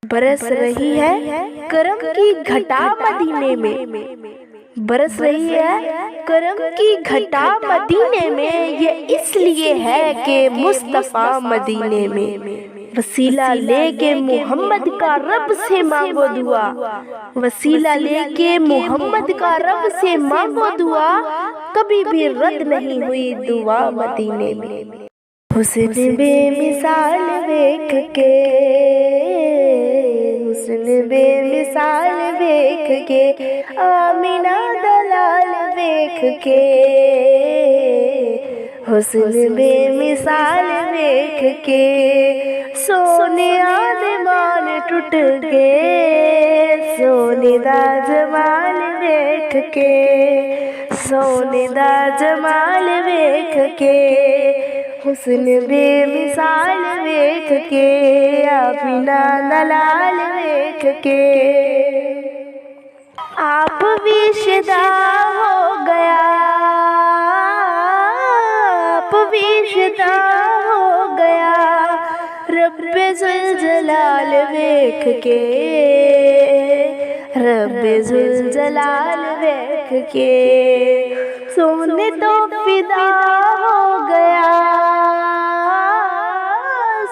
बरस रही है करम की घटा मदीने में, बरस रही है करम की घटा मदीने में। ये इसलिए है कि मुस्तफ़ा मदीने में। वसीला लेके मोहम्मद का रब से मांगो दुआ, वसीला लेके मोहम्मद का रब से मांगो दुआ, कभी भी रद्द नहीं हुई दुआ मदीने में। हुस्न बेमिसाल देख के, हुस्न बेमिसाल देख के, आमिना दलाल देख के, हुस्न बेमिसाल देख के, सोने आसमान टूट के, सोने दा जमाल देख के, सोने दा जमाल देख के, हुस्न बेमिसाल देख के, आमिना दलाल देख के। आप विशदा हो गया, आप विशदा हो गया, रब्बे जुलजलाल देख के, रब्बे जुलजलाल देख के, सोने तो फिदा हो गया,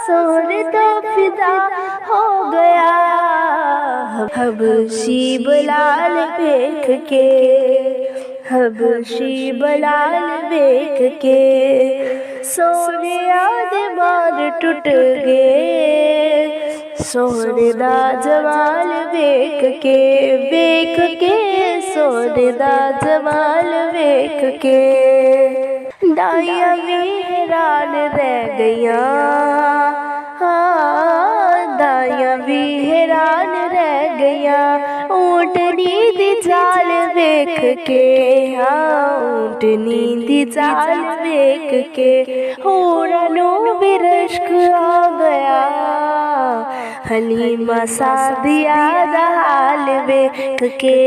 सोने तो फिदा हो गया, हबशी बलाल देख के, हबशी बलाल देख के, सोने आसमान टूट गए, सोने दा जमाल देख के, देख के, सोने दा जमाल देख के। दाइयां भी हैरान रह गईया, दाइयां भी हैरान रह गईया, ऊँटनी दी चाल देख के, हाँ ऊँटनी दी चाल देख के, होरा नू भी रश्क आ गया, हलीमा सादिया दा हाल देख के,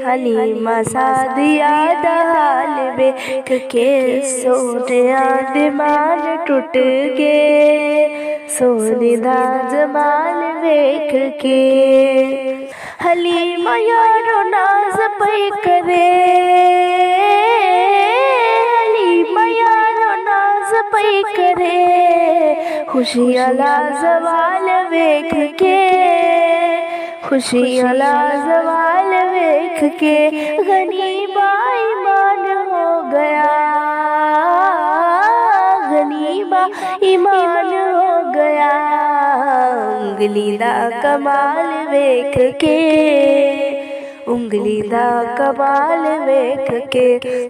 हलीमा सादिया दा हाल देख के, सोने आसमान टूट गए, सोने दा जमाल देख के। हलीमा यारो नाज पे करे, हलीमा यारो नाज पे करे, खुशियाँ लाजवाल देख के, खुशियाँ लाजवाल देख के, गनीबा ईमान हो गया, गनीबा ईमान हो गया, उंगली दा कमाल देख के, उंगली दा कमाल देख के,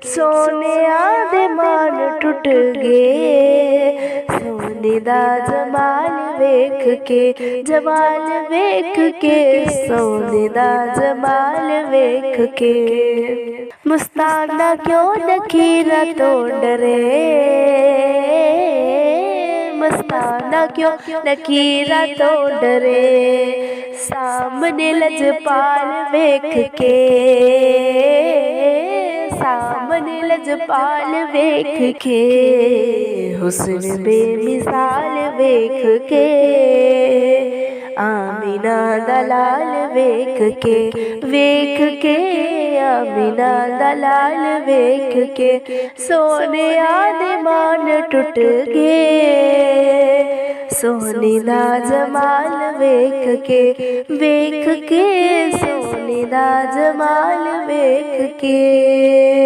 सोने आसमान टूट गए, सोने दा जमाल देख के, जमाल देख के, सोने दा जमाल देख के। मुस्ताना क्यों नखीरा तोड़ रे, मस्ताना क्यों नखीरा तोड़ रे, सामने लजपाल देख के, सामने लजपाल देख के, हुस्न बेमिसाल देख के, आमिना दलाल देख के, देख के, आमिना दलाल देख के, सोने आसमान टूट गए, सोने दा जमाल देख के, देख के, सोने दा जमाल देख के।